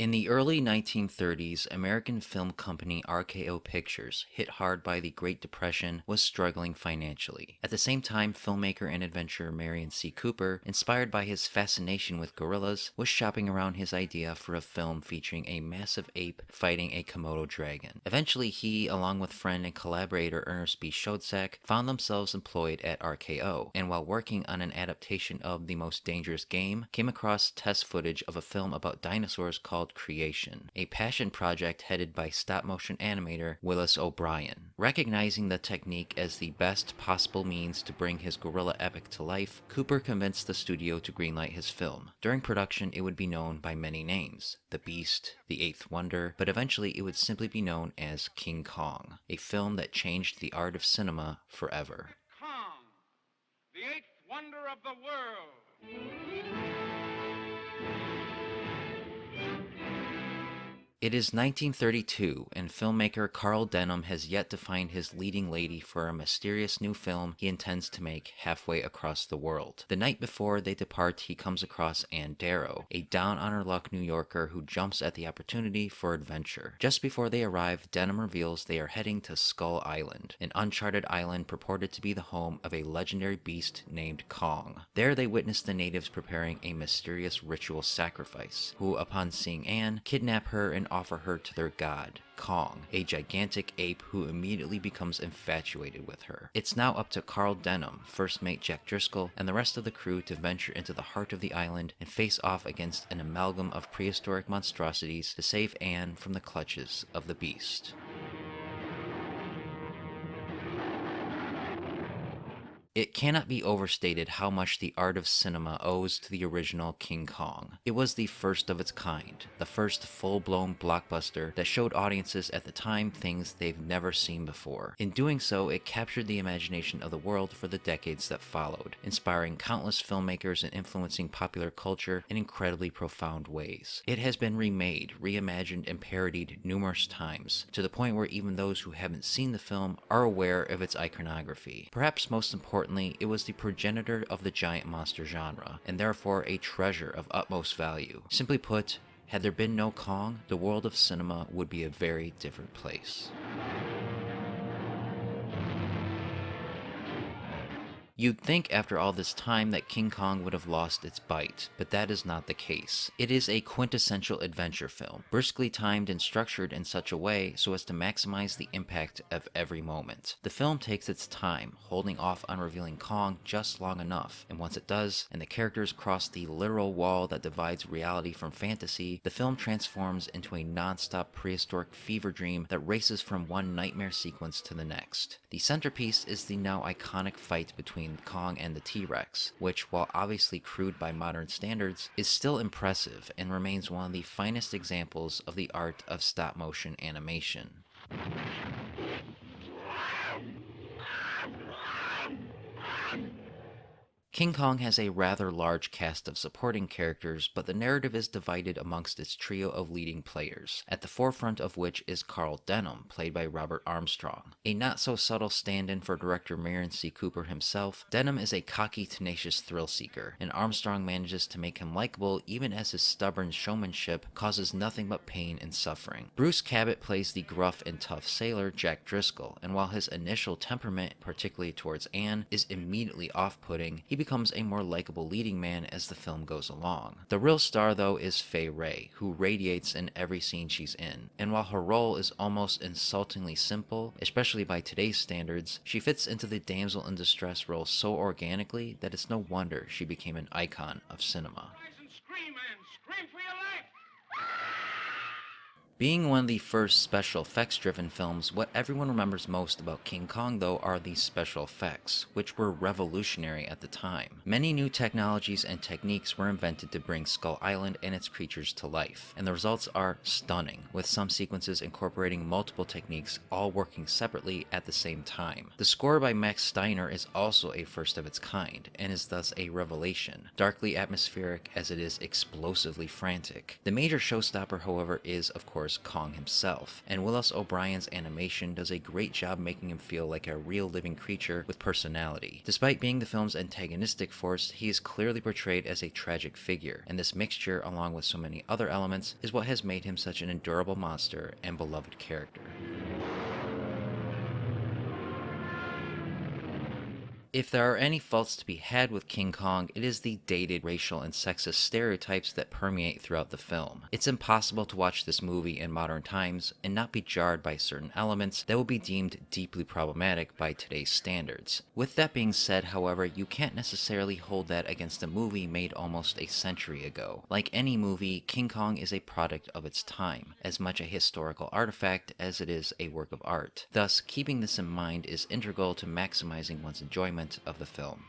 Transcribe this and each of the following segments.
In the early 1930s, American film company RKO Pictures, hit hard by the Great Depression, was struggling financially. At the same time, filmmaker and adventurer Marion C. Cooper, inspired by his fascination with gorillas, was shopping around his idea for a film featuring a massive ape fighting a Komodo dragon. Eventually, he, along with friend and collaborator Ernest B. Schoedsack, found themselves employed at RKO, and while working on an adaptation of The Most Dangerous Game, came across test footage of a film about dinosaurs called Creation, a passion project headed by stop-motion animator Willis O'Brien. Recognizing the technique as the best possible means to bring his gorilla epic to life, Cooper convinced the studio to greenlight his film. During production, it would be known by many names: The Beast, The Eighth Wonder, but eventually it would simply be known as King Kong, a film that changed the art of cinema forever. Kong, the eighth wonder of the world. It is 1932, and filmmaker Carl Denham has yet to find his leading lady for a mysterious new film he intends to make halfway across the world. The night before they depart, he comes across Ann Darrow, a down-on-her-luck New Yorker who jumps at the opportunity for adventure. Just before they arrive, Denham reveals they are heading to Skull Island, an uncharted island purported to be the home of a legendary beast named Kong. There they witness the natives preparing a mysterious ritual sacrifice, who, upon seeing Ann, kidnap her and offer her to their god, Kong, a gigantic ape who immediately becomes infatuated with her. It's now up to Carl Denham, first mate Jack Driscoll, and the rest of the crew to venture into the heart of the island and face off against an amalgam of prehistoric monstrosities to save Anne from the clutches of the beast. It cannot be overstated how much the art of cinema owes to the original King Kong. It was the first of its kind, the first full-blown blockbuster that showed audiences at the time things they've never seen before. In doing so, it captured the imagination of the world for the decades that followed, inspiring countless filmmakers and influencing popular culture in incredibly profound ways. It has been remade, reimagined, and parodied numerous times, to the point where even those who haven't seen the film are aware of its iconography. Perhaps most importantly, it was the progenitor of the giant monster genre, and therefore a treasure of utmost value. Simply put, had there been no Kong, the world of cinema would be a very different place. You'd think after all this time that King Kong would have lost its bite, but that is not the case. It is a quintessential adventure film, briskly timed and structured in such a way so as to maximize the impact of every moment. The film takes its time, holding off on revealing Kong just long enough, and once it does, and the characters cross the literal wall that divides reality from fantasy, the film transforms into a non-stop prehistoric fever dream that races from one nightmare sequence to the next. The centerpiece is the now iconic fight between Kong and the T-Rex, which, while obviously crude by modern standards, is still impressive and remains one of the finest examples of the art of stop-motion animation. King Kong has a rather large cast of supporting characters, but the narrative is divided amongst its trio of leading players, at the forefront of which is Carl Denham, played by Robert Armstrong. A not-so-subtle stand-in for director Marion C. Cooper himself, Denham is a cocky, tenacious thrill-seeker, and Armstrong manages to make him likable even as his stubborn showmanship causes nothing but pain and suffering. Bruce Cabot plays the gruff and tough sailor Jack Driscoll, and while his initial temperament, particularly towards Anne, is immediately off-putting, he becomes a more likable leading man as the film goes along. The real star, though, is Fay Wray, who radiates in every scene she's in, and while her role is almost insultingly simple, especially by today's standards, she fits into the damsel in distress role so organically that it's no wonder she became an icon of cinema. Scream, man! Scream for your life! Being one of the first special effects-driven films, what everyone remembers most about King Kong, though, are the special effects, which were revolutionary at the time. Many new technologies and techniques were invented to bring Skull Island and its creatures to life, and the results are stunning, with some sequences incorporating multiple techniques all working separately at the same time. The score by Max Steiner is also a first of its kind, and is thus a revelation, darkly atmospheric as it is explosively frantic. The major showstopper, however, is, of course, stars Kong himself, and Willis O'Brien's animation does a great job making him feel like a real living creature with personality. Despite being the film's antagonistic force, he is clearly portrayed as a tragic figure, and this mixture, along with so many other elements, is what has made him such an endurable monster and beloved character. If there are any faults to be had with King Kong, it is the dated racial and sexist stereotypes that permeate throughout the film. It's impossible to watch this movie in modern times and not be jarred by certain elements that will be deemed deeply problematic by today's standards. With that being said, however, you can't necessarily hold that against a movie made almost a century ago. Like any movie, King Kong is a product of its time, as much a historical artifact as it is a work of art. Thus, keeping this in mind is integral to maximizing one's enjoyment of the film.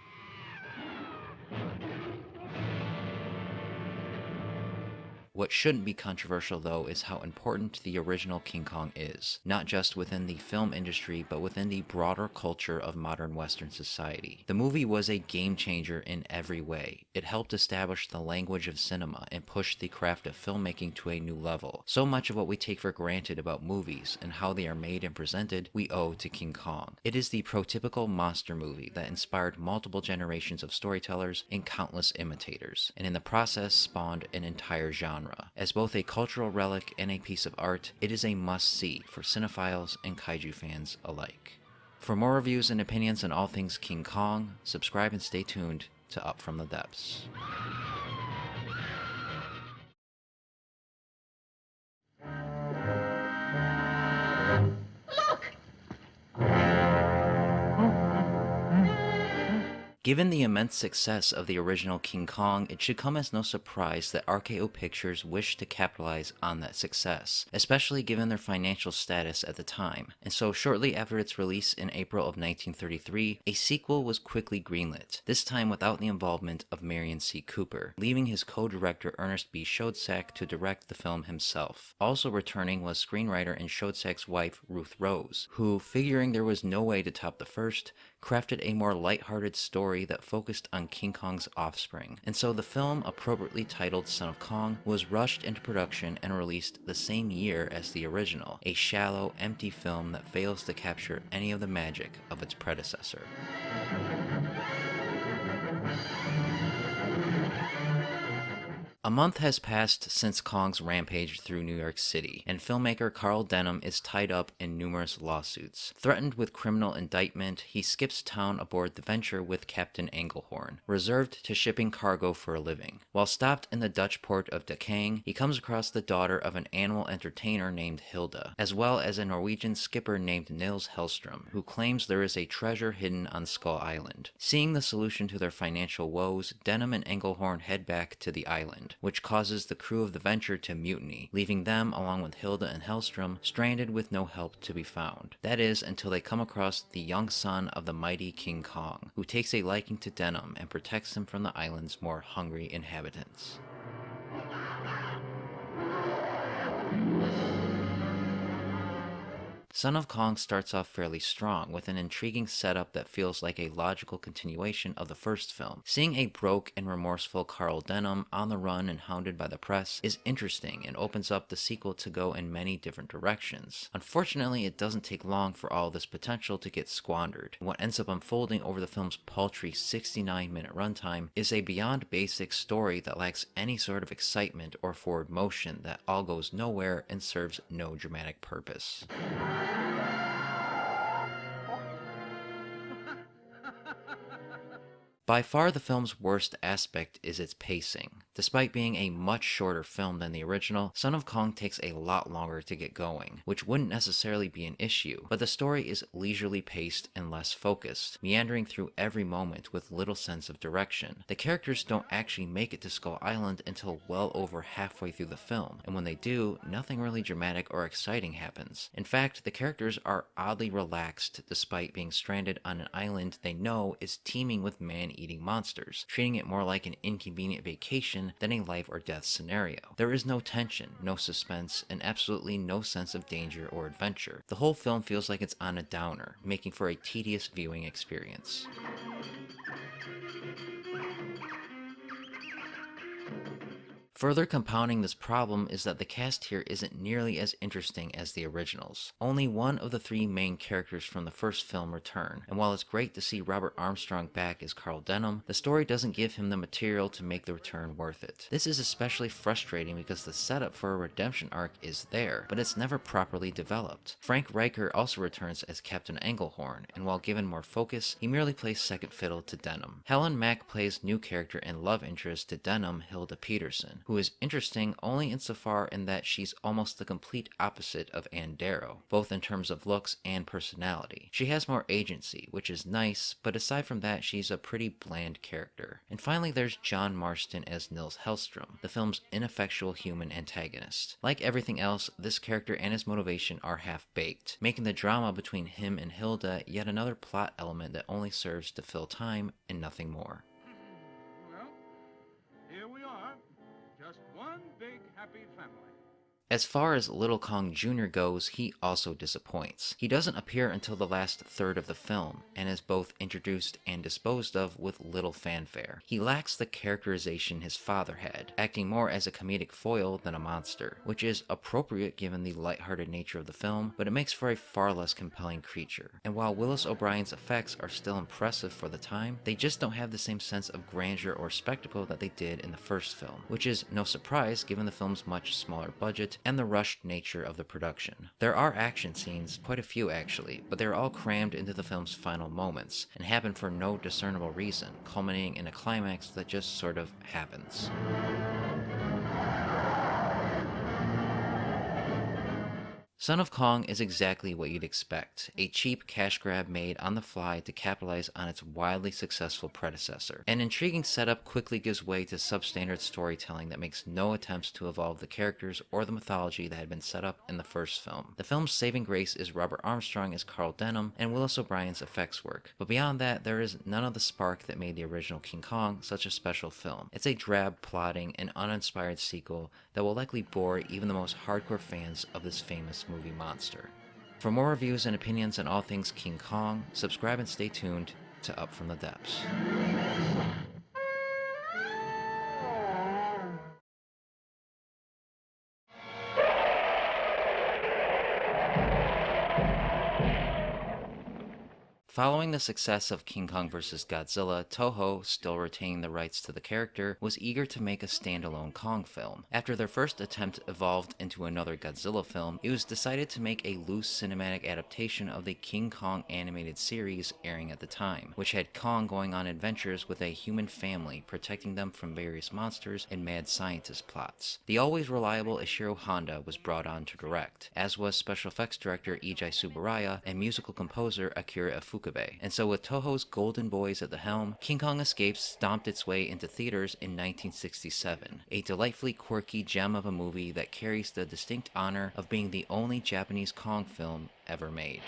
What shouldn't be controversial, though, is how important the original King Kong is, not just within the film industry, but within the broader culture of modern Western society. The movie was a game changer in every way. It helped establish the language of cinema and push the craft of filmmaking to a new level. So much of what we take for granted about movies and how they are made and presented, we owe to King Kong. It is the prototypical monster movie that inspired multiple generations of storytellers and countless imitators, and in the process spawned an entire genre. As both a cultural relic and a piece of art, it is a must-see for cinephiles and kaiju fans alike. For more reviews and opinions on all things King Kong, subscribe and stay tuned to Up From the Depths. Given the immense success of the original King Kong, it should come as no surprise that RKO Pictures wished to capitalize on that success, especially given their financial status at the time. And so shortly after its release in April of 1933, a sequel was quickly greenlit, this time without the involvement of Merian C. Cooper, leaving his co-director Ernest B. Schoedsack to direct the film himself. Also returning was screenwriter and Schoedsack's wife Ruth Rose, who, figuring there was no way to top the first, crafted a more lighthearted story that focused on King Kong's offspring, and so the film, appropriately titled Son of Kong, was rushed into production and released the same year as the original, a shallow, empty film that fails to capture any of the magic of its predecessor. A month has passed since Kong's rampage through New York City, and filmmaker Carl Denham is tied up in numerous lawsuits. Threatened with criminal indictment, he skips town aboard the Venture with Captain Engelhorn, reserved to shipping cargo for a living. While stopped in the Dutch port of Dakang, he comes across the daughter of an animal entertainer named Hilda, as well as a Norwegian skipper named Nils Hellstrom, who claims there is a treasure hidden on Skull Island. Seeing the solution to their financial woes, Denham and Engelhorn head back to the island, which causes the crew of the Venture to mutiny, leaving them, along with Hilda and Hellstrom, stranded with no help to be found. That is, until they come across the young son of the mighty King Kong, who takes a liking to Denham and protects him from the island's more hungry inhabitants. Son of Kong starts off fairly strong, with an intriguing setup that feels like a logical continuation of the first film. Seeing a broke and remorseful Carl Denham on the run and hounded by the press is interesting and opens up the sequel to go in many different directions. Unfortunately, it doesn't take long for all this potential to get squandered. What ends up unfolding over the film's paltry 69-minute runtime is a beyond basic story that lacks any sort of excitement or forward motion, that all goes nowhere and serves no dramatic purpose. By far the film's worst aspect is its pacing. Despite being a much shorter film than the original, Son of Kong takes a lot longer to get going, which wouldn't necessarily be an issue, but the story is leisurely paced and less focused, meandering through every moment with little sense of direction. The characters don't actually make it to Skull Island until well over halfway through the film, and when they do, nothing really dramatic or exciting happens. In fact, the characters are oddly relaxed despite being stranded on an island they know is teeming with man-eating monsters, treating it more like an inconvenient vacation than a life or death scenario. There is no tension, no suspense, and absolutely no sense of danger or adventure. The whole film feels like it's on a downer, making for a tedious viewing experience. Further compounding this problem is that the cast here isn't nearly as interesting as the originals. Only one of the three main characters from the first film return, and while it's great to see Robert Armstrong back as Carl Denham, the story doesn't give him the material to make the return worth it. This is especially frustrating because the setup for a redemption arc is there, but it's never properly developed. Frank Riker also returns as Captain Englehorn, and while given more focus, he merely plays second fiddle to Denham. Helen Mack plays new character and love interest to Denham, Hilda Peterson, who is interesting only insofar in that she's almost the complete opposite of Ann Darrow, both in terms of looks and personality. She has more agency, which is nice, but aside from that, she's a pretty bland character. And finally, there's John Marston as Nils Hellstrom, the film's ineffectual human antagonist. Like everything else, this character and his motivation are half-baked, making the drama between him and Hilda yet another plot element that only serves to fill time and nothing more. Well, here we are. Just one big happy family. As far as Little Kong Jr. goes, he also disappoints. He doesn't appear until the last third of the film, and is both introduced and disposed of with little fanfare. He lacks the characterization his father had, acting more as a comedic foil than a monster, which is appropriate given the lighthearted nature of the film, but it makes for a far less compelling creature. And while Willis O'Brien's effects are still impressive for the time, they just don't have the same sense of grandeur or spectacle that they did in the first film, which is no surprise given the film's much smaller budget and the rushed nature of the production. There are action scenes, quite a few actually, but they're all crammed into the film's final moments, and happen for no discernible reason, culminating in a climax that just sort of happens. Son of Kong is exactly what you'd expect, a cheap cash grab made on the fly to capitalize on its wildly successful predecessor. An intriguing setup quickly gives way to substandard storytelling that makes no attempts to evolve the characters or the mythology that had been set up in the first film. The film's saving grace is Robert Armstrong as Carl Denham and Willis O'Brien's effects work, but beyond that there is none of the spark that made the original King Kong such a special film. It's a drab, plotting, and uninspired sequel that will likely bore even the most hardcore fans of this famous movie monster. For more reviews and opinions on all things King Kong, subscribe and stay tuned to Up From the Depths. Following the success of King Kong vs. Godzilla, Toho, still retaining the rights to the character, was eager to make a standalone Kong film. After their first attempt evolved into another Godzilla film, it was decided to make a loose cinematic adaptation of the King Kong animated series airing at the time, which had Kong going on adventures with a human family, protecting them from various monsters and mad scientist plots. The always reliable Ishiro Honda was brought on to direct, as was special effects director Eiji Tsuburaya and musical composer Akira Ifukube. And so with Toho's Golden Boys at the helm, King Kong Escapes stomped its way into theaters in 1967, a delightfully quirky gem of a movie that carries the distinct honor of being the only Japanese Kong film ever made.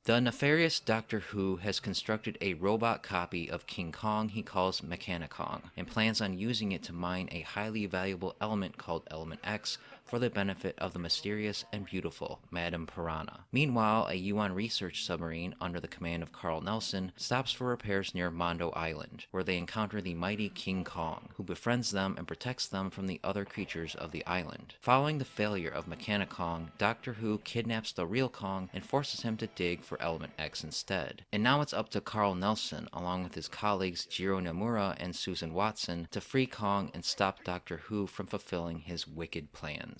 The nefarious Doctor Who has constructed a robot copy of King Kong he calls Mechani-Kong, and plans on using it to mine a highly valuable element called Element X for the benefit of the mysterious and beautiful Madame Piranha. Meanwhile, a Yuan research submarine under the command of Carl Nelson stops for repairs near Mondo Island, where they encounter the mighty King Kong, who befriends them and protects them from the other creatures of the island. Following the failure of Mechani-Kong, Doctor Who kidnaps the real Kong and forces him to dig for Element X instead. And now it's up to Carl Nelson, along with his colleagues Jiro Nomura and Susan Watson, to free Kong and stop Doctor Who from fulfilling his wicked plans.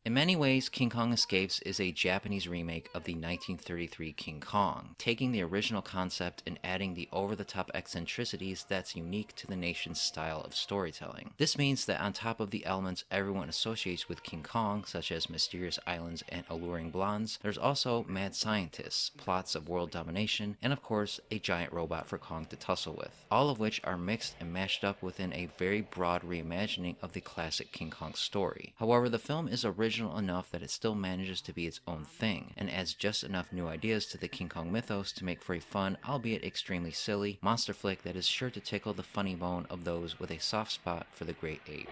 In many ways, King Kong Escapes is a Japanese remake of the 1933 King Kong, taking the original concept and adding the over-the-top eccentricities that's unique to the nation's style of storytelling. This means that on top of the elements everyone associates with King Kong, such as mysterious islands and alluring blondes, there's also mad scientists, plots of world domination, and of course, a giant robot for Kong to tussle with, all of which are mixed and mashed up within a very broad reimagining of the classic King Kong story. However, the film is original enough that it still manages to be its own thing, and adds just enough new ideas to the King Kong mythos to make for a fun, albeit extremely silly, monster flick that is sure to tickle the funny bone of those with a soft spot for the great ape.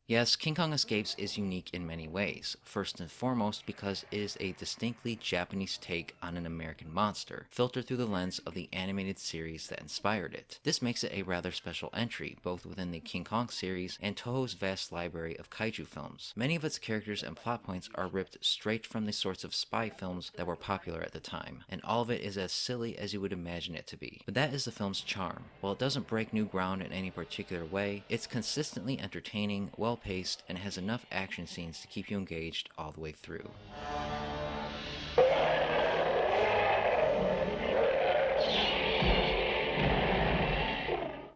Yes, King Kong Escapes is unique in many ways. First and foremost, because it is a distinctly Japanese take on an American monster, filtered through the lens of the animated series that inspired it. This makes it a rather special entry, both within the King Kong series and Toho's vast library of kaiju films. Many of its characters and plot points are ripped straight from the sorts of spy films that were popular at the time, and all of it is as silly as you would imagine it to be. But that is the film's charm. While it doesn't break new ground in any particular way, it's consistently entertaining, well-paced, and has enough action scenes to keep you engaged all the way through.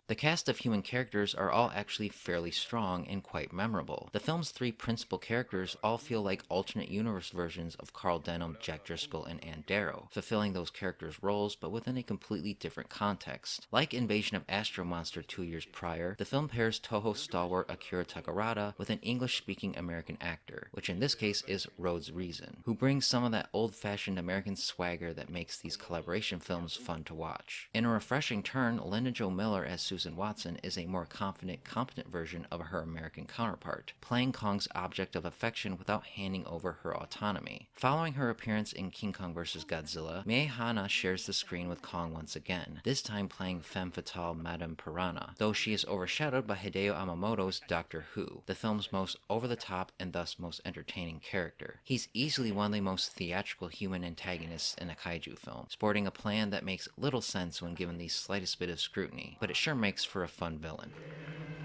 The cast of human characters are all actually fairly strong and quite memorable. The film's three principal characters all feel like alternate universe versions of Carl Denham, Jack Driscoll, and Ann Darrow, fulfilling those characters' roles but within a completely different context. Like Invasion of Astro Monster 2 years prior, the film pairs Toho stalwart Akira Takarada with an English-speaking American actor, which in this case is Rhodes Reason, who brings some of that old-fashioned American swagger that makes these collaboration films fun to watch. In a refreshing turn, Linda Jo Miller as Susan Watson is a more confident, competent version of her American counterpart, playing Kong's object of affection without handing over her autonomy. Following her appearance in King Kong vs. Godzilla, Mie Hana shares the screen with Kong once again, this time playing femme fatale Madame Piranha, though she is overshadowed by Hideo Yamamoto's Doctor Who, the film's most over-the-top and thus most entertaining character. He's easily one of the most theatrical human antagonists in a kaiju film, sporting a plan that makes little sense when given the slightest bit of scrutiny, but it sure makes for a fun villain.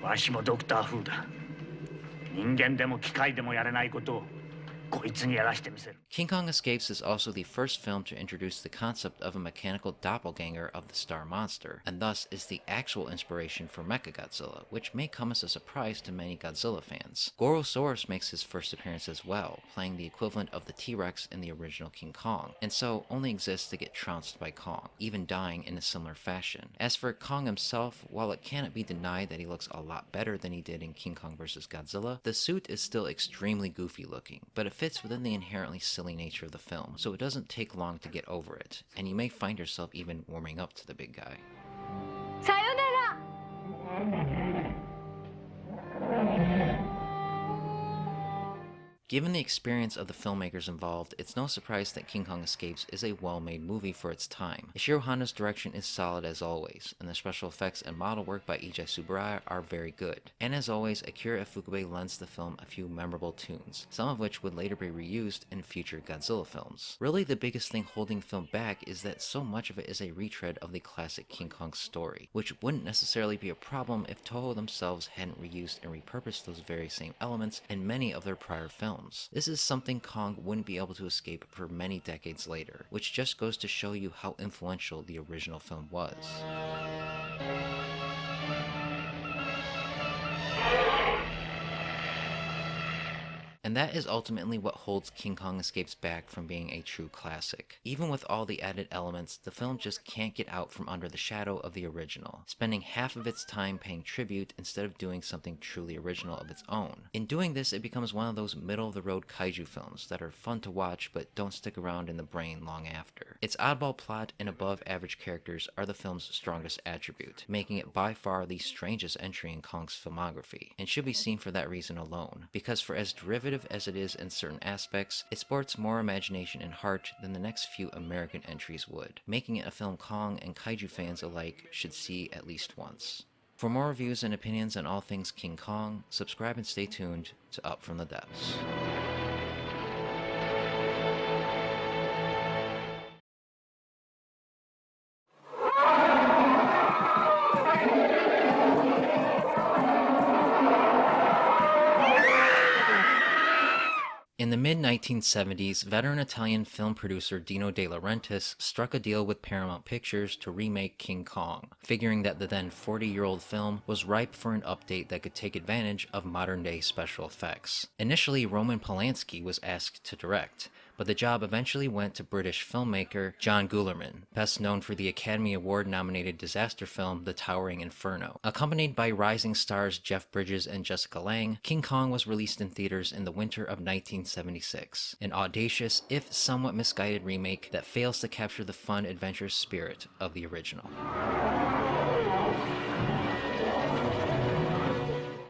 わしもドクター風だ。人間でも機械でもやれないことをこいつにやらしてみせる。 King Kong Escapes is also the first film to introduce the concept of a mechanical doppelganger of the star monster, and thus is the actual inspiration for Mechagodzilla, which may come as a surprise to many Godzilla fans. Gorosaurus makes his first appearance as well, playing the equivalent of the T-Rex in the original King Kong, and so only exists to get trounced by Kong, even dying in a similar fashion. As for Kong himself, while it cannot be denied that he looks a lot better than he did in King Kong vs. Godzilla, the suit is still extremely goofy looking, but it fits within the inherently silly nature of the film, so it doesn't take long to get over it, and you may find yourself even warming up to the big guy. さよなら Given the experience of the filmmakers involved, it's no surprise that King Kong Escapes is a well-made movie for its time. Ishiro Honda's direction is solid as always, and the special effects and model work by Ijai Tsuburaya are very good. And as always, Akira Ifukube lends the film a few memorable tunes, some of which would later be reused in future Godzilla films. Really, the biggest thing holding the film back is that so much of it is a retread of the classic King Kong story, which wouldn't necessarily be a problem if Toho themselves hadn't reused and repurposed those very same elements in many of their prior films. This is something Kong wouldn't be able to escape for many decades later, which just goes to show you how influential the original film was. And that is ultimately what holds King Kong Escapes back from being a true classic. Even with all the added elements, the film just can't get out from under the shadow of the original, spending half of its time paying tribute instead of doing something truly original of its own. In doing this, it becomes one of those middle-of-the-road kaiju films that are fun to watch but don't stick around in the brain long after. Its oddball plot and above-average characters are the film's strongest attribute, making it by far the strangest entry in Kong's filmography, and should be seen for that reason alone, because for as derivative as it is in certain aspects, it sports more imagination and heart than the next few American entries would, making it a film Kong and kaiju fans alike should see at least once. For more reviews and opinions on all things King Kong, subscribe and stay tuned to Up From the Depths. In the mid-1970s, veteran Italian film producer Dino De Laurentiis struck a deal with Paramount Pictures to remake King Kong, figuring that the then 40-year-old film was ripe for an update that could take advantage of modern-day special effects. Initially, Roman Polanski was asked to direct, but the job eventually went to British filmmaker John Guillermin, best known for the Academy Award-nominated disaster film The Towering Inferno. Accompanied by rising stars Jeff Bridges and Jessica Lange, King Kong was released in theaters in the winter of 1976, an audacious, if somewhat misguided remake that fails to capture the fun, adventurous spirit of the original.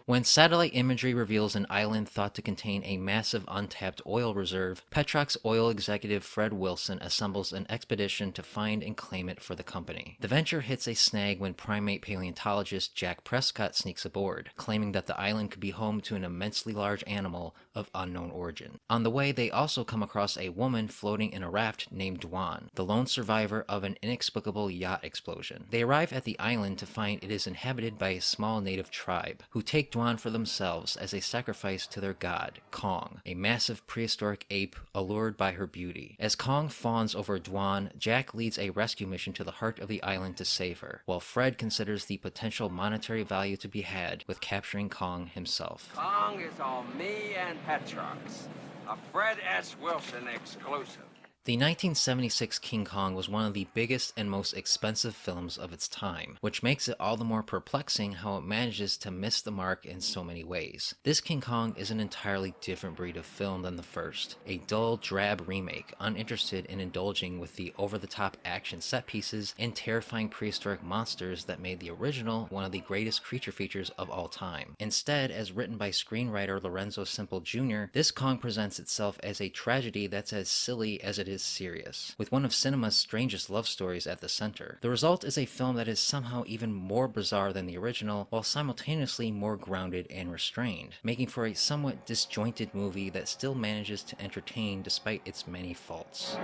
When satellite imagery reveals an island thought to contain a massive untapped oil reserve, Petrock's oil executive Fred Wilson assembles an expedition to find and claim it for the company. The venture hits a snag when primate paleontologist Jack Prescott sneaks aboard, claiming that the island could be home to an immensely large animal of unknown origin. On the way, they also come across a woman floating in a raft named Dwan, the lone survivor of an inexplicable yacht explosion. They arrive at the island to find it is inhabited by a small native tribe, who take Dwan for themselves as a sacrifice to their god, Kong, a massive prehistoric ape allured by her beauty. As Kong fawns over Dwan, Jack leads a rescue mission to the heart of the island to save her, while Fred considers the potential monetary value to be had with capturing Kong himself. Kong is on me and Petrox. A Fred S. Wilson exclusive. The 1976 King Kong was one of the biggest and most expensive films of its time, which makes it all the more perplexing how it manages to miss the mark in so many ways. This King Kong is an entirely different breed of film than the first, a dull, drab remake, uninterested in indulging with the over-the-top action set pieces and terrifying prehistoric monsters that made the original one of the greatest creature features of all time. Instead, as written by screenwriter Lorenzo Semple Jr., this Kong presents itself as a tragedy that's as silly as it is serious, with one of cinema's strangest love stories at the center. The result is a film that is somehow even more bizarre than the original, while simultaneously more grounded and restrained, making for a somewhat disjointed movie that still manages to entertain despite its many faults.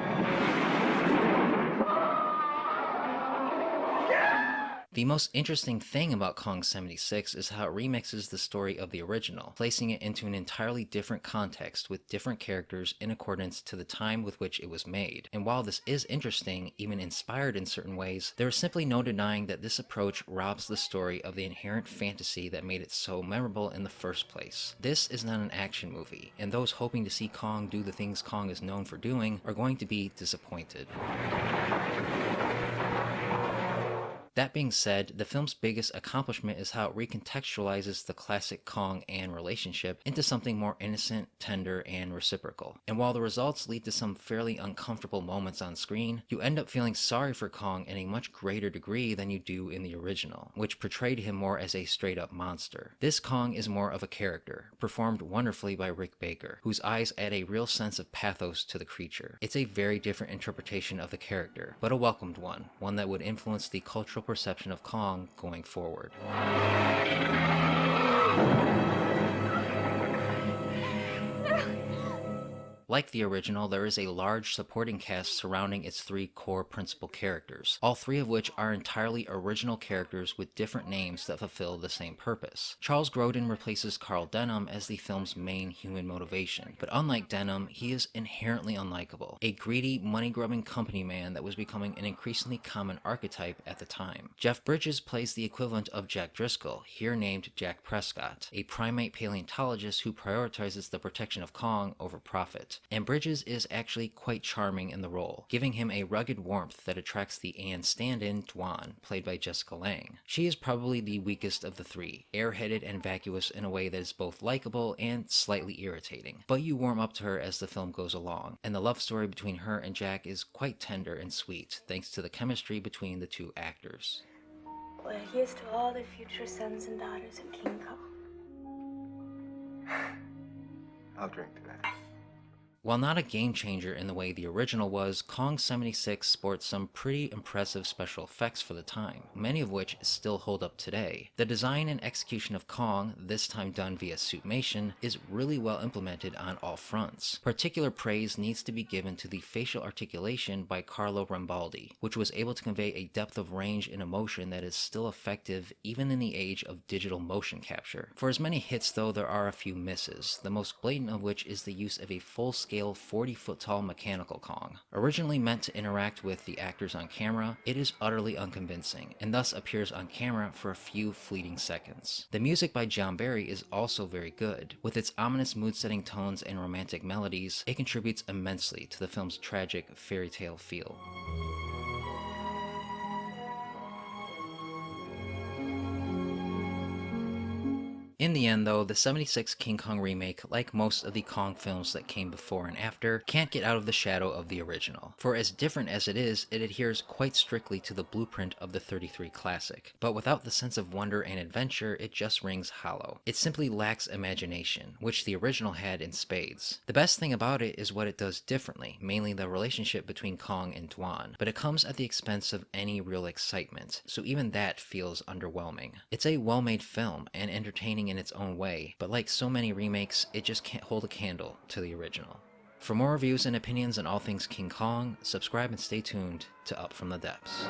The most interesting thing about Kong 76 is how it remixes the story of the original, placing it into an entirely different context with different characters in accordance to the time with which it was made. And while this is interesting, even inspired in certain ways, there is simply no denying that this approach robs the story of the inherent fantasy that made it so memorable in the first place. This is not an action movie, and those hoping to see Kong do the things Kong is known for doing are going to be disappointed. That being said, the film's biggest accomplishment is how it recontextualizes the classic Kong-Ann relationship into something more innocent, tender, and reciprocal. And while the results lead to some fairly uncomfortable moments on screen, you end up feeling sorry for Kong in a much greater degree than you do in the original, which portrayed him more as a straight-up monster. This Kong is more of a character, performed wonderfully by Rick Baker, whose eyes add a real sense of pathos to the creature. It's a very different interpretation of the character, but a welcomed one that would influence the cultural perception of Kong going forward. Like the original, there is a large supporting cast surrounding its three core principal characters, all three of which are entirely original characters with different names that fulfill the same purpose. Charles Grodin replaces Carl Denham as the film's main human motivation, but unlike Denham, he is inherently unlikable, a greedy, money-grubbing company man that was becoming an increasingly common archetype at the time. Jeff Bridges plays the equivalent of Jack Driscoll, here named Jack Prescott, a primate paleontologist who prioritizes the protection of Kong over profit. And Bridges is actually quite charming in the role, giving him a rugged warmth that attracts the Anne stand-in Dwan, played by Jessica Lange. She is probably the weakest of the three, airheaded and vacuous in a way that is both likable and slightly irritating, but you warm up to her as the film goes along, and the love story between her and Jack is quite tender and sweet, thanks to the chemistry between the two actors. Well, here's to all the future sons and daughters of King Kong. I'll drink to that. While not a game changer in the way the original was, Kong 76 sports some pretty impressive special effects for the time, many of which still hold up today. The design and execution of Kong, this time done via suitmation, is really well implemented on all fronts. Particular praise needs to be given to the facial articulation by Carlo Rambaldi, which was able to convey a depth of range and emotion that is still effective even in the age of digital motion capture. For as many hits though, there are a few misses, the most blatant of which is the use of a full-scale 40-foot-tall mechanical Kong. Originally meant to interact with the actors on camera, it is utterly unconvincing, and thus appears on camera for a few fleeting seconds. The music by John Barry is also very good. With its ominous mood-setting tones and romantic melodies, it contributes immensely to the film's tragic fairy tale feel. In the end though, the 76 King Kong remake, like most of the Kong films that came before and after, can't get out of the shadow of the original. For as different as it is, it adheres quite strictly to the blueprint of the 33 classic. But without the sense of wonder and adventure, it just rings hollow. It simply lacks imagination, which the original had in spades. The best thing about it is what it does differently, mainly the relationship between Kong and Dwan, but it comes at the expense of any real excitement, so even that feels underwhelming. It's a well-made film and entertaining in its own way, but like so many remakes, it just can't hold a candle to the original. For more reviews and opinions on all things King Kong, subscribe and stay tuned to Up From the Depths.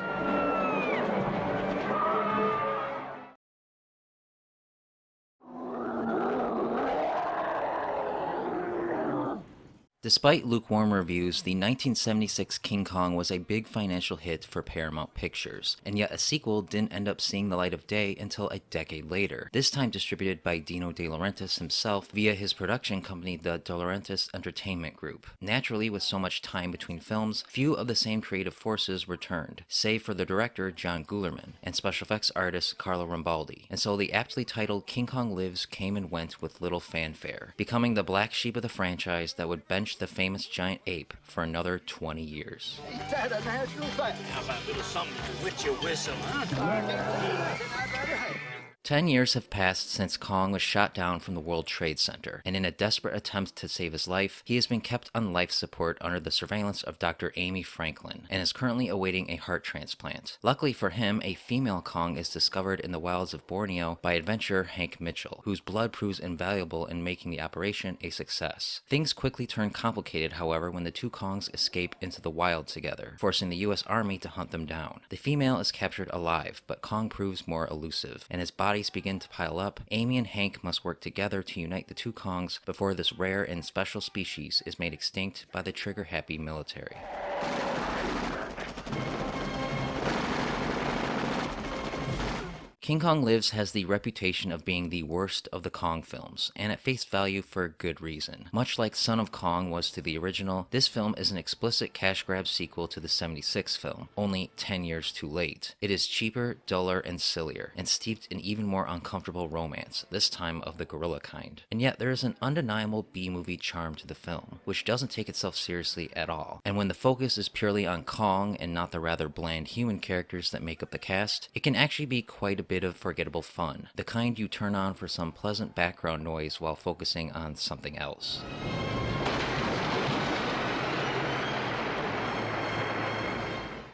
Despite lukewarm reviews, the 1976 King Kong was a big financial hit for Paramount Pictures, and yet a sequel didn't end up seeing the light of day until a decade later, this time distributed by Dino De Laurentiis himself via his production company, the De Laurentiis Entertainment Group. Naturally, with so much time between films, few of the same creative forces returned, save for the director John Guillermin and special effects artist Carlo Rambaldi, and so the aptly titled King Kong Lives came and went with little fanfare, becoming the black sheep of the franchise that would bench the famous giant ape for another 20 years. Ain't that a natural fact? How about a little something to wet your whistle, huh? 10 years have passed since Kong was shot down from the World Trade Center, and in a desperate attempt to save his life, he has been kept on life support under the surveillance of Dr. Amy Franklin, and is currently awaiting a heart transplant. Luckily for him, a female Kong is discovered in the wilds of Borneo by adventurer Hank Mitchell, whose blood proves invaluable in making the operation a success. Things quickly turn complicated, however, when the two Kongs escape into the wild together, forcing the US Army to hunt them down. The female is captured alive, but Kong proves more elusive, and his bodies begin to pile up. Amy and Hank must work together to unite the two Kongs before this rare and special species is made extinct by the trigger-happy military. King Kong Lives has the reputation of being the worst of the Kong films, and at face value for good reason. Much like Son of Kong was to the original, this film is an explicit cash grab sequel to the 76 film, only 10 years too late. It is cheaper, duller, and sillier, and steeped in even more uncomfortable romance, this time of the gorilla kind. And yet there is an undeniable B-movie charm to the film, which doesn't take itself seriously at all. And when the focus is purely on Kong and not the rather bland human characters that make up the cast, it can actually be quite a bit of forgettable fun, the kind you turn on for some pleasant background noise while focusing on something else.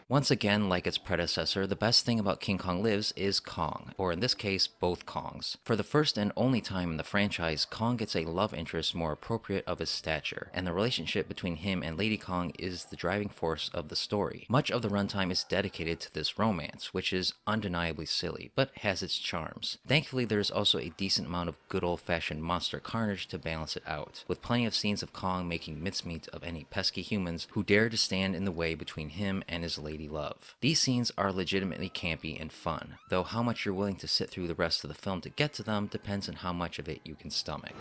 Once again, like its predecessor, the best thing about King Kong Lives is Kong, or in this case, both Kongs. For the first and only time in the franchise, Kong gets a love interest more appropriate of his stature, and the relationship between him and Lady Kong is the driving force of the story. Much of the runtime is dedicated to this romance, which is undeniably silly, but has its charms. Thankfully, there is also a decent amount of good old-fashioned monster carnage to balance it out, with plenty of scenes of Kong making mincemeat of any pesky humans who dare to stand in the way between him and his lady love. These scenes are legitimately campy and fun, though how much you're willing to sit through the rest of the film to get to them depends on how much of it you can stomach.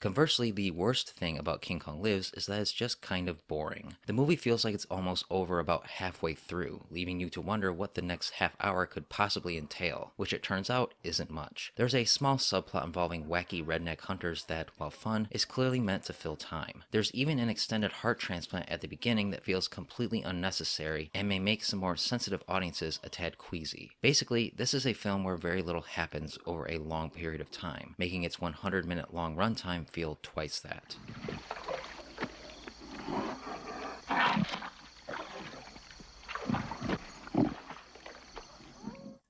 Conversely, the worst thing about King Kong Lives is that it's just kind of boring. The movie feels like it's almost over about halfway through, leaving you to wonder what the next half hour could possibly entail, which it turns out isn't much. There's a small subplot involving wacky redneck hunters that, while fun, is clearly meant to fill time. There's even an extended heart transplant at the beginning that feels completely unnecessary and may make some more sensitive audiences a tad queasy. Basically, this is a film where very little happens over a long period of time, making its 100-minute long runtime feel twice that.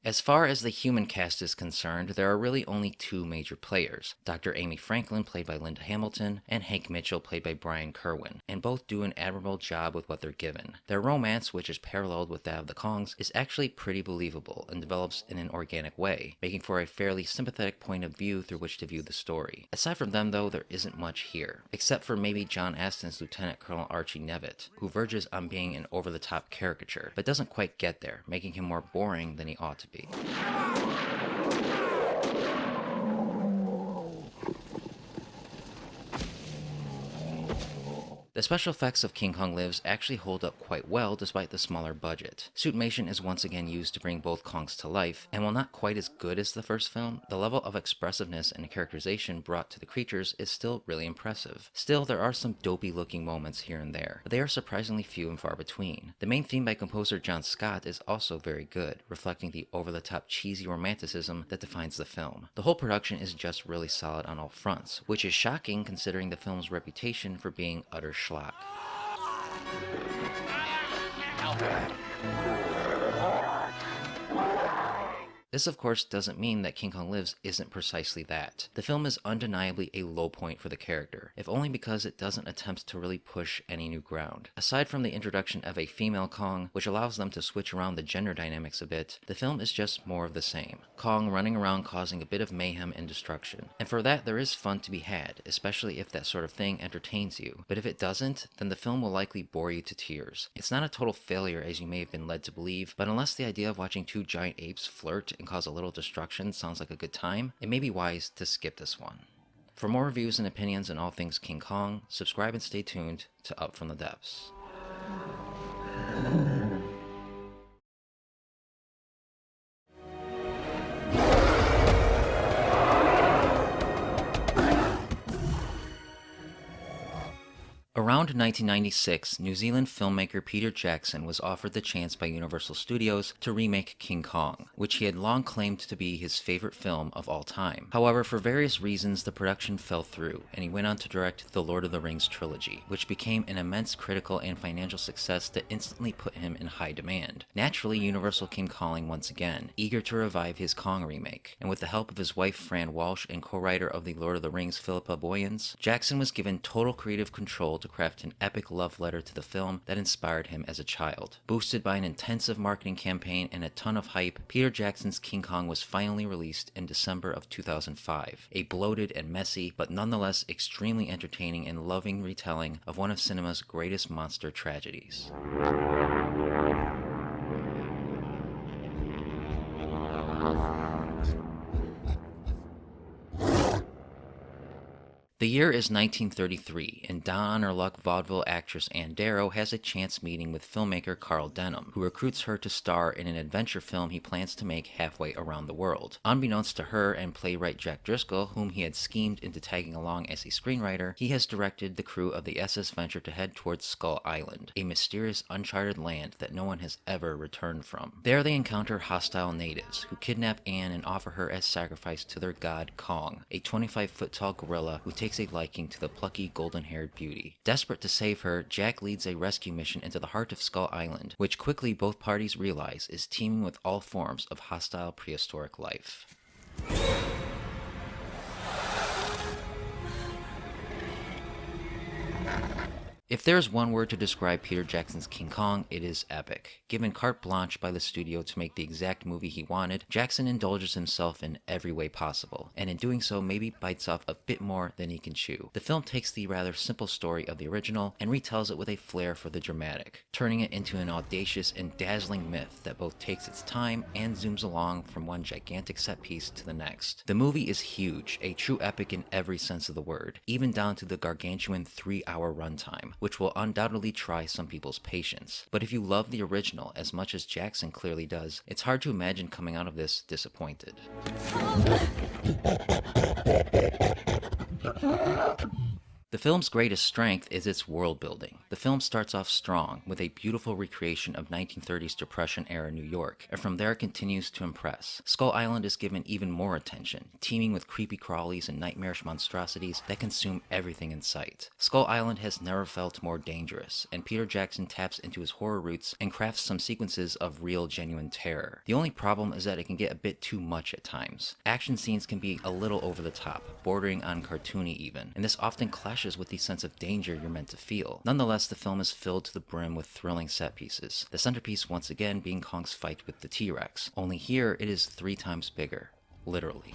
As far as the human cast is concerned, there are really only two major players, Dr. Amy Franklin, played by Linda Hamilton, and Hank Mitchell, played by Brian Kerwin, and both do an admirable job with what they're given. Their romance, which is paralleled with that of the Kongs, is actually pretty believable and develops in an organic way, making for a fairly sympathetic point of view through which to view the story. Aside from them, though, there isn't much here, except for maybe John Astin's Lieutenant Colonel Archie Nevitt, who verges on being an over-the-top caricature, but doesn't quite get there, making him more boring than he ought to be. The special effects of King Kong Lives actually hold up quite well despite the smaller budget. Suitmation is once again used to bring both Kongs to life, and while not quite as good as the first film, the level of expressiveness and characterization brought to the creatures is still really impressive. Still, there are some dopey looking moments here and there, but they are surprisingly few and far between. The main theme by composer John Scott is also very good, reflecting the over-the-top cheesy romanticism that defines the film. The whole production is just really solid on all fronts, which is shocking considering the film's reputation for being utter schlock. This of course doesn't mean that King Kong Lives isn't precisely that. The film is undeniably a low point for the character, if only because it doesn't attempt to really push any new ground. Aside from the introduction of a female Kong, which allows them to switch around the gender dynamics a bit, the film is just more of the same. Kong running around causing a bit of mayhem and destruction. And for that there is fun to be had, especially if that sort of thing entertains you. But if it doesn't, then the film will likely bore you to tears. It's not a total failure as you may have been led to believe, but unless the idea of watching two giant apes flirt and cause a little destruction sounds like a good time, it may be wise to skip this one. For more reviews and opinions on all things King Kong, subscribe and stay tuned to Up From the Depths. Around 1996, New Zealand filmmaker Peter Jackson was offered the chance by Universal Studios to remake King Kong, which he had long claimed to be his favorite film of all time. However, for various reasons, the production fell through, and he went on to direct the Lord of the Rings trilogy, which became an immense critical and financial success that instantly put him in high demand. Naturally, Universal came calling once again, eager to revive his Kong remake, and with the help of his wife Fran Walsh and co-writer of the Lord of the Rings Philippa Boyens, Jackson was given total creative control to craft an epic love letter to the film that inspired him as a child. Boosted by an intensive marketing campaign and a ton of hype, Peter Jackson's King Kong was finally released in December of 2005. A bloated and messy, but nonetheless extremely entertaining and loving retelling of one of cinema's greatest monster tragedies. The year is 1933, and down on her luck vaudeville actress Ann Darrow has a chance meeting with filmmaker Carl Denham, who recruits her to star in an adventure film he plans to make halfway around the world. Unbeknownst to her and playwright Jack Driscoll, whom he had schemed into tagging along as a screenwriter, he has directed the crew of the SS Venture to head towards Skull Island, a mysterious uncharted land that no one has ever returned from. There they encounter hostile natives, who kidnap Ann and offer her as sacrifice to their god Kong, a 25-foot-tall gorilla who takes a liking to the plucky golden-haired beauty. Desperate to save her, Jack leads a rescue mission into the heart of Skull Island, which quickly both parties realize is teeming with all forms of hostile prehistoric life. If there's one word to describe Peter Jackson's King Kong, it is epic. Given carte blanche by the studio to make the exact movie he wanted, Jackson indulges himself in every way possible, and in doing so maybe bites off a bit more than he can chew. The film takes the rather simple story of the original and retells it with a flair for the dramatic, turning it into an audacious and dazzling myth that both takes its time and zooms along from one gigantic set piece to the next. The movie is huge, a true epic in every sense of the word, even down to the gargantuan 3-hour runtime, which will undoubtedly try some people's patience. But if you love the original as much as Jackson clearly does, it's hard to imagine coming out of this disappointed. The film's greatest strength is its world building. The film starts off strong, with a beautiful recreation of 1930s Depression-era New York, and from there continues to impress. Skull Island is given even more attention, teeming with creepy crawlies and nightmarish monstrosities that consume everything in sight. Skull Island has never felt more dangerous, and Peter Jackson taps into his horror roots and crafts some sequences of real, genuine terror. The only problem is that it can get a bit too much at times. Action scenes can be a little over the top, bordering on cartoony even, and this often clashes with the sense of danger you're meant to feel. Nonetheless, the film is filled to the brim with thrilling set pieces, the centerpiece once again being Kong's fight with the T-Rex, only here it is 3 times bigger. Literally.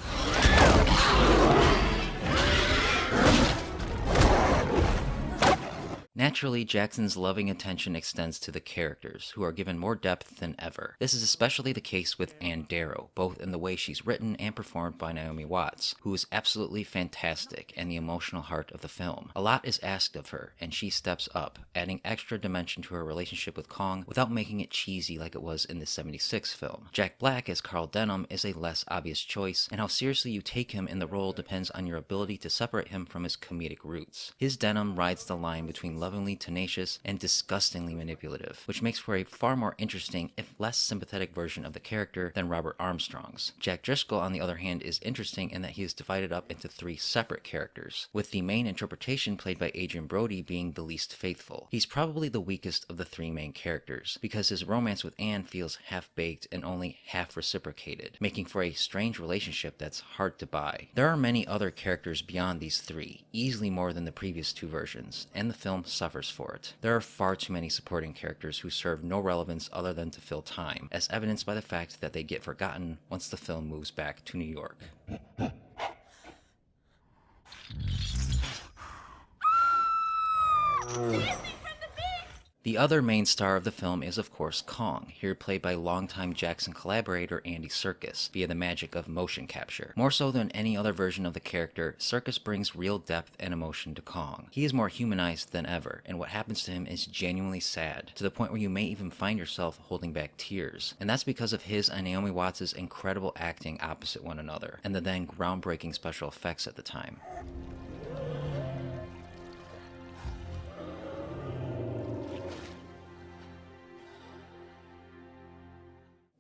Naturally, Jackson's loving attention extends to the characters, who are given more depth than ever. This is especially the case with Anne Darrow, both in the way she's written and performed by Naomi Watts, who is absolutely fantastic and the emotional heart of the film. A lot is asked of her, and she steps up, adding extra dimension to her relationship with Kong without making it cheesy like it was in the '76 film. Jack Black as Carl Denham is a less obvious choice, and how seriously you take him in the role depends on your ability to separate him from his comedic roots. His Denham rides the line between lovingly tenacious and disgustingly manipulative, which makes for a far more interesting, if less sympathetic version of the character than Robert Armstrong's. Jack Driscoll, on the other hand, is interesting in that he is divided up into 3 separate characters, with the main interpretation played by Adrian Brody being the least faithful. He's probably the weakest of the 3 main characters, because his romance with Anne feels half-baked and only half reciprocated, making for a strange relationship that's hard to buy. There are many other characters beyond these 3, easily more than the previous 2 versions, and the film suffers for it. There are far too many supporting characters who serve no relevance other than to fill time, as evidenced by the fact that they get forgotten once the film moves back to New York. The other main star of the film is of course Kong, here played by longtime Jackson collaborator Andy Serkis via the magic of motion capture. More so than any other version of the character, Serkis brings real depth and emotion to Kong. He is more humanized than ever, and what happens to him is genuinely sad, to the point where you may even find yourself holding back tears. And that's because of his and Naomi Watts' incredible acting opposite one another, and the then groundbreaking special effects at the time.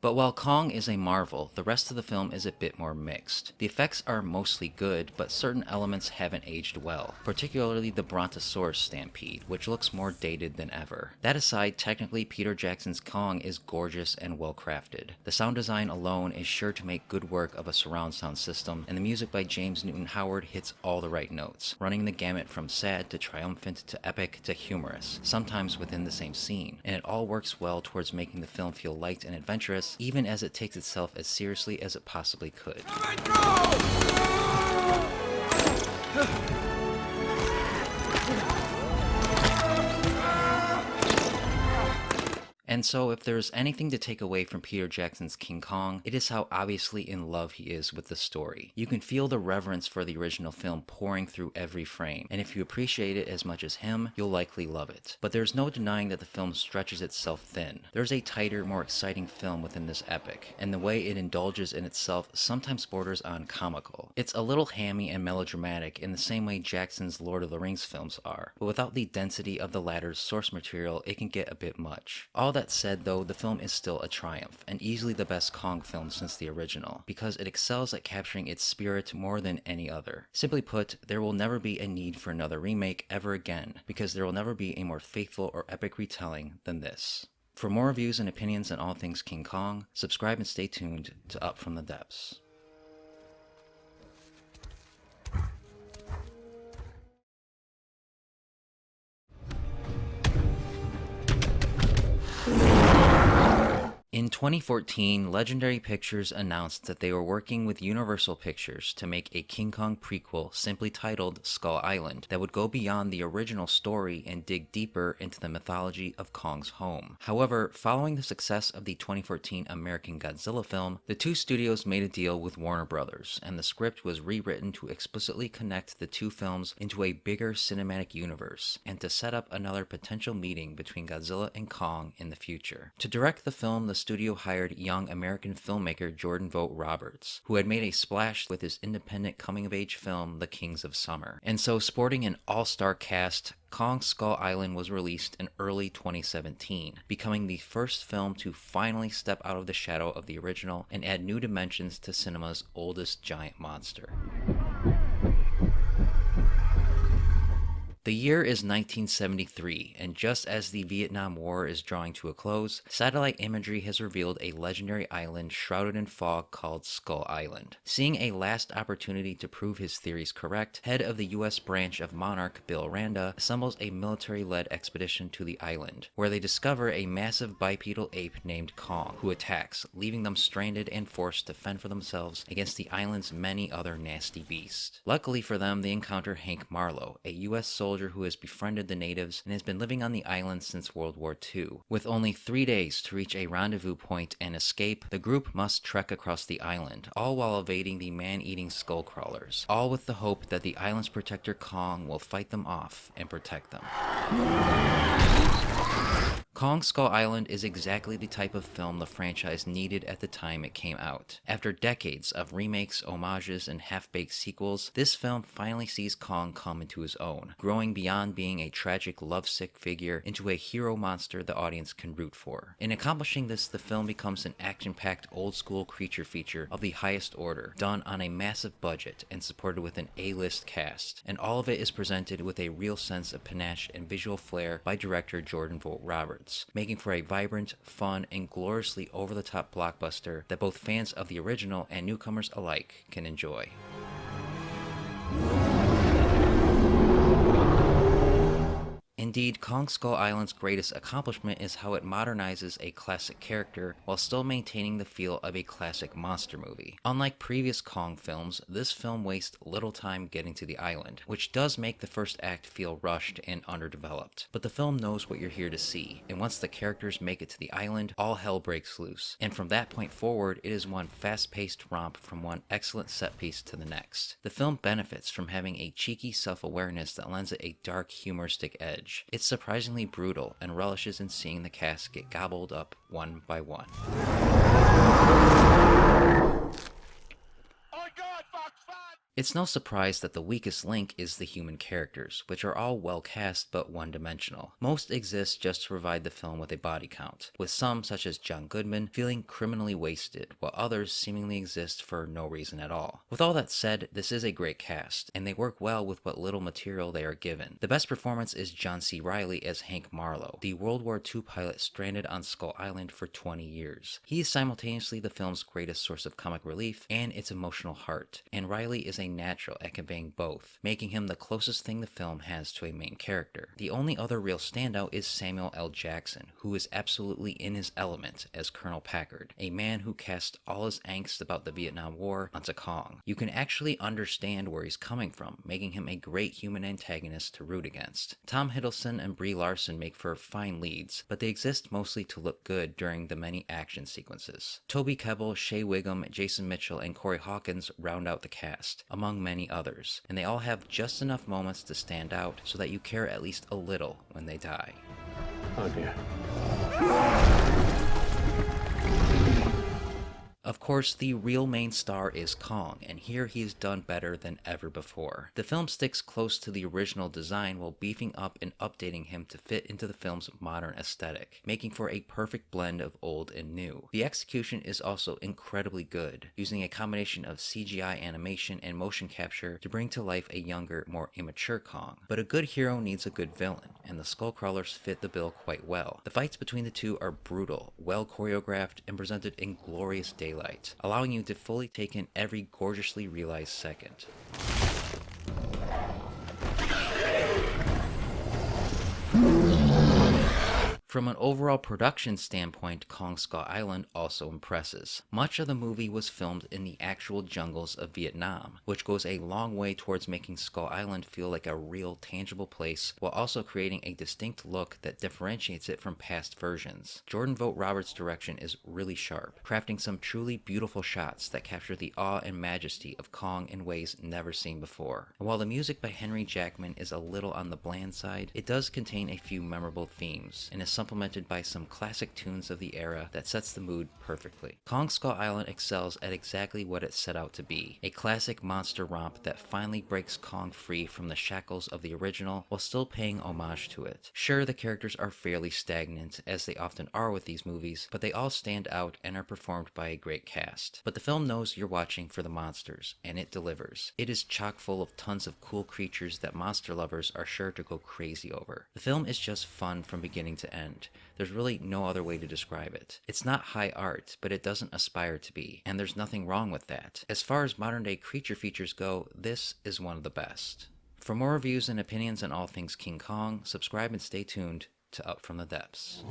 But while Kong is a marvel, the rest of the film is a bit more mixed. The effects are mostly good, but certain elements haven't aged well, particularly the Brontosaurus stampede, which looks more dated than ever. That aside, technically Peter Jackson's Kong is gorgeous and well crafted. The sound design alone is sure to make good work of a surround sound system, and the music by James Newton Howard hits all the right notes, running the gamut from sad to triumphant to epic to humorous, sometimes within the same scene, and it all works well towards making the film feel light and adventurous, even as it takes itself as seriously as it possibly could. And so, if there's anything to take away from Peter Jackson's King Kong, it is how obviously in love he is with the story. You can feel the reverence for the original film pouring through every frame, and if you appreciate it as much as him, you'll likely love it. But there's no denying that the film stretches itself thin. There's a tighter, more exciting film within this epic, and the way it indulges in itself sometimes borders on comical. It's a little hammy and melodramatic in the same way Jackson's Lord of the Rings films are, but without the density of the latter's source material, it can get a bit much. All that said though, the film is still a triumph, and easily the best Kong film since the original, because it excels at capturing its spirit more than any other. Simply put, there will never be a need for another remake ever again, because there will never be a more faithful or epic retelling than this. For more reviews and opinions on all things King Kong, subscribe and stay tuned to Up From the Depths. In 2014, Legendary Pictures announced that they were working with Universal Pictures to make a King Kong prequel simply titled Skull Island that would go beyond the original story and dig deeper into the mythology of Kong's home. However, following the success of the 2014 American Godzilla film, the 2 studios made a deal with Warner Brothers, and the script was rewritten to explicitly connect the 2 films into a bigger cinematic universe, and to set up another potential meeting between Godzilla and Kong in the future. To direct the film, the studio hired young American filmmaker Jordan Vogt-Roberts, who had made a splash with his independent coming-of-age film, The Kings of Summer. And so, sporting an all-star cast, Kong Skull Island was released in early 2017, becoming the first film to finally step out of the shadow of the original and add new dimensions to cinema's oldest giant monster. The year is 1973, and just as the Vietnam War is drawing to a close, satellite imagery has revealed a legendary island shrouded in fog called Skull Island. Seeing a last opportunity to prove his theories correct, head of the U.S. branch of Monarch, Bill Randa, assembles a military-led expedition to the island, where they discover a massive bipedal ape named Kong, who attacks, leaving them stranded and forced to fend for themselves against the island's many other nasty beasts. Luckily for them, they encounter Hank Marlowe, a U.S. soldier soldier who has befriended the natives and has been living on the island since World War II. With only 3 days to reach a rendezvous point and escape, the group must trek across the island, all while evading the man-eating skull crawlers, all with the hope that the island's protector Kong will fight them off and protect them. Kong Skull Island is exactly the type of film the franchise needed at the time it came out. After decades of remakes, homages, and half-baked sequels, this film finally sees Kong come into his own, growing beyond being a tragic, lovesick figure into a hero monster the audience can root for. In accomplishing this, the film becomes an action-packed, old-school creature feature of the highest order, done on a massive budget and supported with an A-list cast, and all of it is presented with a real sense of panache and visual flair by director Jordan Vogt-Roberts, making for a vibrant, fun, and gloriously over-the-top blockbuster that both fans of the original and newcomers alike can enjoy. Indeed, Kong Skull Island's greatest accomplishment is how it modernizes a classic character while still maintaining the feel of a classic monster movie. Unlike previous Kong films, this film wastes little time getting to the island, which does make the first act feel rushed and underdeveloped. But the film knows what you're here to see, and once the characters make it to the island, all hell breaks loose. And from that point forward, it is one fast-paced romp from one excellent set piece to the next. The film benefits from having a cheeky self-awareness that lends it a dark, humoristic edge. It's surprisingly brutal and relishes in seeing the cast get gobbled up one by one. It's no surprise that the weakest link is the human characters, which are all well cast but one-dimensional. Most exist just to provide the film with a body count, with some, such as John Goodman, feeling criminally wasted, while others seemingly exist for no reason at all. With all that said, this is a great cast, and they work well with what little material they are given. The best performance is John C. Reilly as Hank Marlowe, the World War II pilot stranded on Skull Island for 20 years. He is simultaneously the film's greatest source of comic relief and its emotional heart, and Reilly is a natural at conveying both, making him the closest thing the film has to a main character. The only other real standout is Samuel L. Jackson, who is absolutely in his element as Colonel Packard, a man who cast all his angst about the Vietnam War onto Kong. You can actually understand where he's coming from, making him a great human antagonist to root against. Tom Hiddleston and Brie Larson make for fine leads, but they exist mostly to look good during the many action sequences. Toby Kebbell, Shea Wiggum, Jason Mitchell, and Corey Hawkins round out the cast, among many others, and they all have just enough moments to stand out so that you care at least a little when they die. Oh dear. Of course, the real main star is Kong, and here he is done better than ever before. The film sticks close to the original design while beefing up and updating him to fit into the film's modern aesthetic, making for a perfect blend of old and new. The execution is also incredibly good, using a combination of CGI animation and motion capture to bring to life a younger, more immature Kong. But a good hero needs a good villain, and the Skullcrawlers fit the bill quite well. The fights between the two are brutal, well choreographed, and presented in glorious daylight, allowing you to fully take in every gorgeously realized second. From an overall production standpoint, Kong Skull Island also impresses. Much of the movie was filmed in the actual jungles of Vietnam, which goes a long way towards making Skull Island feel like a real, tangible place, while also creating a distinct look that differentiates it from past versions. Jordan Vogt-Roberts' direction is really sharp, crafting some truly beautiful shots that capture the awe and majesty of Kong in ways never seen before. And while the music by Henry Jackman is a little on the bland side, it does contain a few memorable themes, and is supplemented by some classic tunes of the era that sets the mood perfectly. Kong Skull Island excels at exactly what it set out to be, a classic monster romp that finally breaks Kong free from the shackles of the original while still paying homage to it. Sure, the characters are fairly stagnant, as they often are with these movies, but they all stand out and are performed by a great cast. But the film knows you're watching for the monsters, and it delivers. It is chock full of tons of cool creatures that monster lovers are sure to go crazy over. The film is just fun from beginning to end. There's really no other way to describe it. It's not high art, but it doesn't aspire to be, and there's nothing wrong with that. As far as modern day creature features go, this is one of the best. For more reviews and opinions on all things King Kong, subscribe and stay tuned to Up From the Depths.